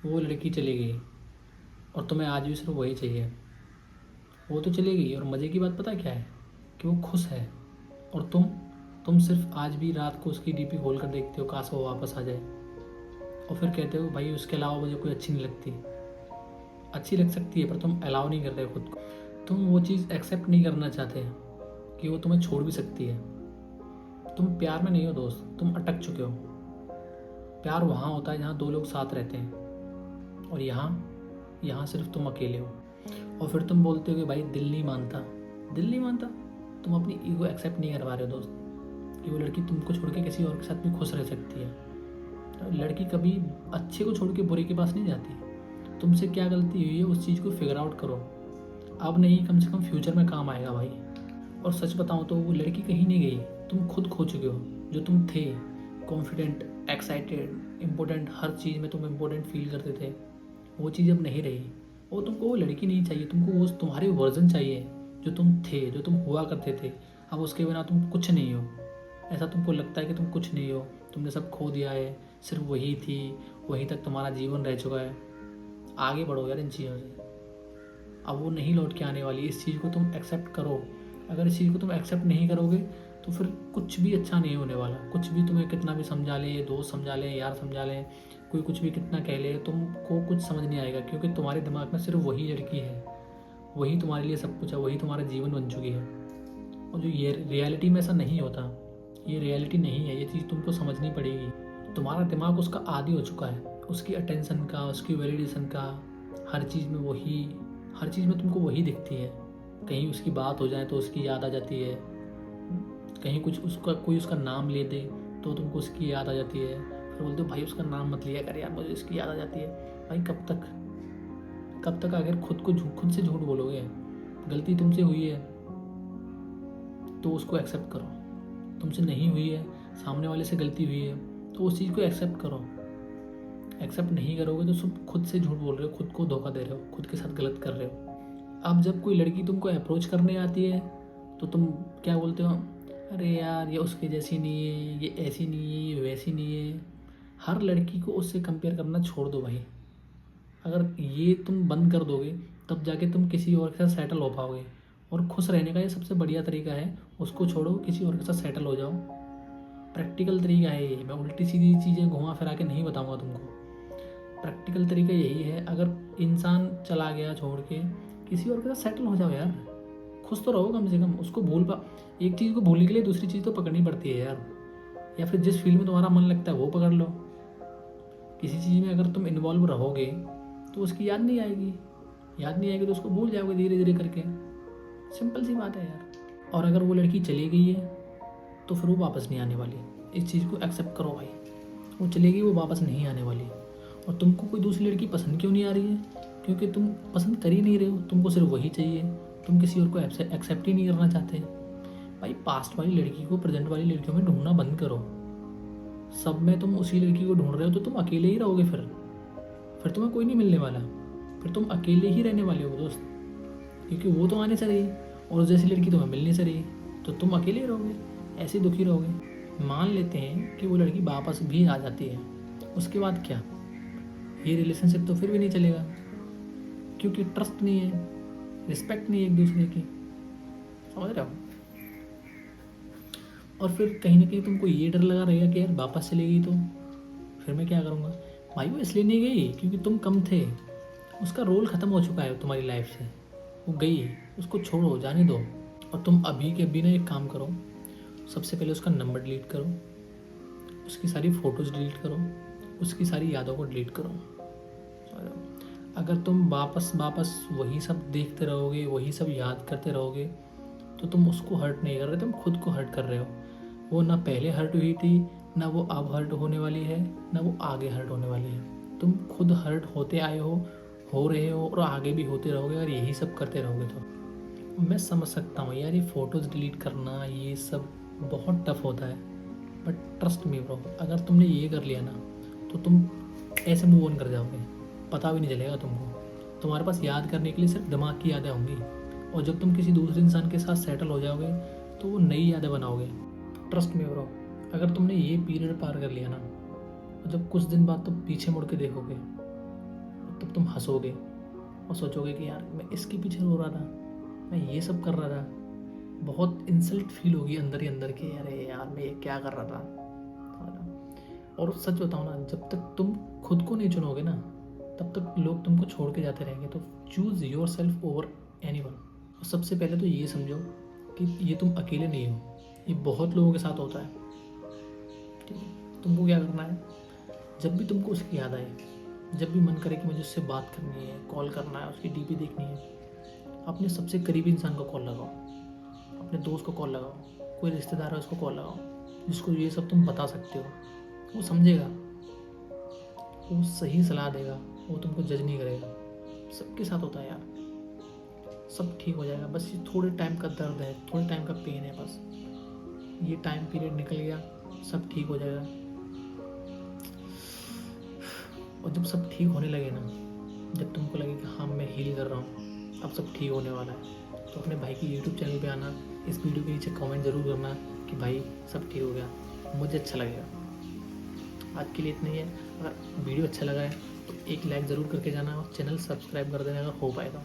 वो लड़की चली गई और तुम्हें आज भी सिर्फ वही चाहिए। वो तो चली गई और मज़े की बात पता क्या है कि वो खुश है, और तुम सिर्फ आज भी रात को उसकी डीपी खोल कर देखते हो, काश वो वापस आ जाए। और फिर कहते हो भाई उसके अलावा मुझे कोई अच्छी नहीं लगती। अच्छी लग सकती है पर तुम अलाउ नहीं कर रहे हो खुद को। तुम वो चीज़ एक्सेप्ट नहीं करना चाहते कि वो तुम्हें छोड़ भी सकती है। तुम प्यार में नहीं हो दोस्त, तुम अटक चुके हो। प्यार वहाँ होता है जहाँ दो लोग साथ रहते हैं, और यहाँ सिर्फ तुम अकेले हो। और फिर तुम बोलते हो कि भाई दिल नहीं मानता। दिल नहीं मानता? तुम अपनी ईगो एक्सेप्ट नहीं करवा रहे हो दोस्त, कि वो लड़की तुमको छोड़ के किसी और के साथ भी खुश रह सकती है। तो लड़की कभी अच्छे को छोड़ के बुरे के पास नहीं जाती। तुमसे क्या गलती हुई है उस चीज़ को फिगर आउट करो। अब नहीं, कम से कम फ्यूचर में काम आएगा भाई। और सच बताऊँ तो वो लड़की कहीं नहीं गई, तुम खुद खो चुके हो। जो तुम थे, कॉन्फिडेंट, एक्साइटेड, इम्पोर्टेंट, हर चीज़ में तुम इम्पोर्टेंट फील करते थे, वो चीज़ अब नहीं रही। वो तुमको वो लड़की नहीं चाहिए, तुमको वो तुम्हारे वर्जन चाहिए जो तुम थे, जो तुम हुआ करते थे। अब उसके बिना तुम कुछ नहीं हो। ऐसा तुमको लगता है कि तुम कुछ नहीं हो, तुमने सब खो दिया है, सिर्फ वही थी, वहीं तक तुम्हारा जीवन रह चुका है। आगे बढ़ो यार इन चीज़ों से। अब वो नहीं लौट के आने वाली, इस चीज़ को तुम एक्सेप्ट करो। अगर इस चीज़ को तुम एक्सेप्ट नहीं करोगे तो फिर कुछ भी अच्छा नहीं होने वाला। कुछ भी तुम्हें कितना भी समझा ले, दोस्त समझा ले, यार समझा ले, कोई कुछ भी कितना कह ले, तुमको कुछ समझ नहीं आएगा, क्योंकि तुम्हारे दिमाग में सिर्फ वही लड़की है, वही तुम्हारे लिए सब कुछ है, वही तुम्हारा जीवन बन चुकी है। और जो ये रियलिटी में ऐसा नहीं होता, ये रियलिटी नहीं है, ये चीज़ तुमको समझनी पड़ेगी। तुम्हारा दिमाग उसका आदी हो चुका है, उसकी अटेंशन का, उसकी वैलिडेशन का। हर चीज़ में वही, हर चीज़ में तुमको वही दिखती है। कहीं उसकी बात हो जाए तो उसकी याद आ जाती है, कहीं कुछ उसका कोई उसका नाम ले दे तो तुमको उसकी याद आ जाती है। फिर बोलते हो भाई उसका नाम मत लिया कर यार, मुझे इसकी याद आ जाती है। भाई कब तक, कब तक आखिर खुद से झूठ बोलोगे? गलती तुमसे हुई है तो उसको एक्सेप्ट करो। तुमसे नहीं हुई है, सामने वाले से गलती हुई है, तो उस चीज़ को एक्सेप्ट करो। एक्सेप्ट नहीं करोगे तो सब खुद से झूठ बोल रहे हो, खुद को धोखा दे रहे हो, खुद के साथ गलत कर रहे हो। अब जब कोई लड़की तुमको अप्रोच करने आती है तो तुम क्या बोलते हो? अरे यार ये उसके जैसी नहीं है, ये ऐसी नहीं है, ये वैसी नहीं है। हर लड़की को उससे कंपेयर करना छोड़ दो भाई। अगर ये तुम बंद कर दोगे तब जाके तुम किसी और के साथ सेटल हो पाओगे। और खुश रहने का ये सबसे बढ़िया तरीका है, उसको छोड़ो, किसी और के साथ सेटल हो जाओ। प्रैक्टिकल तरीका है ये, मैं उल्टी सीधी चीज़ें घुमा फिरा के नहीं बताऊंगा तुमको। प्रैक्टिकल तरीका यही है, अगर इंसान चला गया छोड़ के, किसी और के साथ सेटल हो जाओ यार। खुश तो रहो कम से कम। उसको एक चीज़ को भूलने के लिए दूसरी चीज़ तो पकड़नी पड़ती है यार। या फिर जिस फील्ड में तुम्हारा मन लगता है वो पकड़ लो। किसी चीज़ में अगर तुम इन्वॉल्व रहोगे तो उसकी याद नहीं आएगी, याद नहीं आएगी तो उसको भूल जाओगे धीरे धीरे करके। सिंपल सी बात है यार। और अगर वो लड़की चली गई है तो फिर वो वापस नहीं आने वाली। इस चीज़ को एक्सेप्ट करो भाई, वो चलेगी, वो वापस नहीं आने वाली। और तुमको कोई दूसरी लड़की पसंद क्यों नहीं आ रही है? क्योंकि तुम पसंद कर ही नहीं रहे हो, तुमको सिर्फ वही चाहिए। तुम किसी और को एक्सेप्ट ही नहीं करना चाहते। भाई पास्ट वाली लड़की को प्रेजेंट वाली लड़कियों में ढूंढना बंद करो। सब में तुम उसी लड़की को ढूंढ रहे हो तो तुम अकेले ही रहोगे। फिर तुम्हें कोई नहीं मिलने वाला। फिर तुम अकेले ही रहने वाले हो दोस्त, क्योंकि वो तो आने से रही और जैसी लड़की तुम्हें मिलने से रही, तो तुम अकेले ही रहोगे, ऐसे दुखी रहोगे। मान लेते हैं कि वो लड़की वापस भी आ जाती है, उसके बाद क्या? ये रिलेशनशिप तो फिर भी नहीं चलेगा, क्योंकि ट्रस्ट नहीं है, रिस्पेक्ट नहीं है एक दूसरे की। समझ रहे हो? और फिर कहीं ना कहीं तुमको ये डर लगा रहेगा कि यार वापस चलेगी तो फिर मैं क्या करूँगा। भाई वो इसलिए नहीं गई क्योंकि तुम कम थे, उसका रोल ख़त्म हो चुका है तुम्हारी लाइफ से। वो गई, उसको छोड़ो, जाने दो। और तुम अभी के अभी ना एक काम करो, सबसे पहले उसका नंबर डिलीट करो, उसकी सारी फ़ोटोज़ डिलीट करो, उसकी सारी यादों को डिलीट करो। अगर तुम वापस वापस वही सब देखते रहोगे, वही सब याद करते रहोगे, तो तुम उसको हर्ट नहीं कर रहे, तुम खुद को हर्ट कर रहे हो। वो ना पहले हर्ट हुई थी, ना वो अब हर्ट होने वाली है, ना वो आगे हर्ट होने वाली है। तुम खुद हर्ट होते आए हो रहे हो और आगे भी होते रहोगे अगर यही सब करते रहोगे तो। मैं समझ सकता हूँ यार, ये फ़ोटोज़ डिलीट करना ये सब बहुत टफ होता है, बट ट्रस्ट मी ब्रो, अगर तुमने ये कर लिया ना तो तुम ऐसे मूव ऑन कर जाओगे, पता भी नहीं चलेगा तुमको। तुम्हारे पास याद करने के लिए सिर्फ दिमाग की यादें होंगी, और जब तुम किसी दूसरे इंसान के साथ सेटल हो जाओगे तो वो नई यादें बनाओगे। ट्रस्ट मी ब्रो, अगर तुमने ये पीरियड पार कर लिया ना, मतलब कुछ दिन बाद तुम पीछे मुड़ के देखोगे तब तुम हंसोगे और सोचोगे कि यार मैं इसके पीछे रो रहा था, मैं ये सब कर रहा था। बहुत इंसल्ट फील होगी अंदर ही अंदर के, अरे यार मैं ये क्या कर रहा था। और सच बताओ ना, जब तक तुम खुद को नहीं चुनोगे ना, तब तक लोग तुमको छोड़ के जाते रहेंगे। तो choose your self over anyone. और सबसे पहले तो ये समझो कि ये तुम अकेले नहीं हो, ये बहुत लोगों के साथ होता है। ठीक है, तुमको क्या करना है, जब भी तुमको उसकी याद आए, जब भी मन करे कि मुझे उससे बात करनी है, कॉल करना है, उसकी डीपी देखनी है, अपने सबसे करीबी इंसान को कॉल लगाओ, अपने दोस्त को कॉल लगाओ, कोई रिश्तेदार है उसको कॉल लगाओ, जिसको ये सब तुम बता सकते हो। वो समझेगा, वो सही सलाह देगा, वो तुमको जज नहीं करेगा। सबके साथ होता है यार, सब ठीक हो जाएगा। बस ये थोड़े टाइम का दर्द है, थोड़े टाइम का पेन है, बस ये टाइम पीरियड निकल गया, सब ठीक हो जाएगा। और जब सब ठीक होने लगे ना, जब तुमको लगे कि हाँ मैं हील कर रहा हूँ, अब सब ठीक होने वाला है, तो अपने भाई की यूट्यूब चैनल पे आना, इस वीडियो के नीचे कमेंट ज़रूर करना कि भाई सब ठीक हो गया, मुझे अच्छा लगेगा। आज के लिए इतना ही है। अगर वीडियो अच्छा लगा है तो एक लाइक ज़रूर करके जाना और चैनल सब्सक्राइब कर देना अगर हो पाएगा।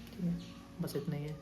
ठीक है, बस इतना ही है।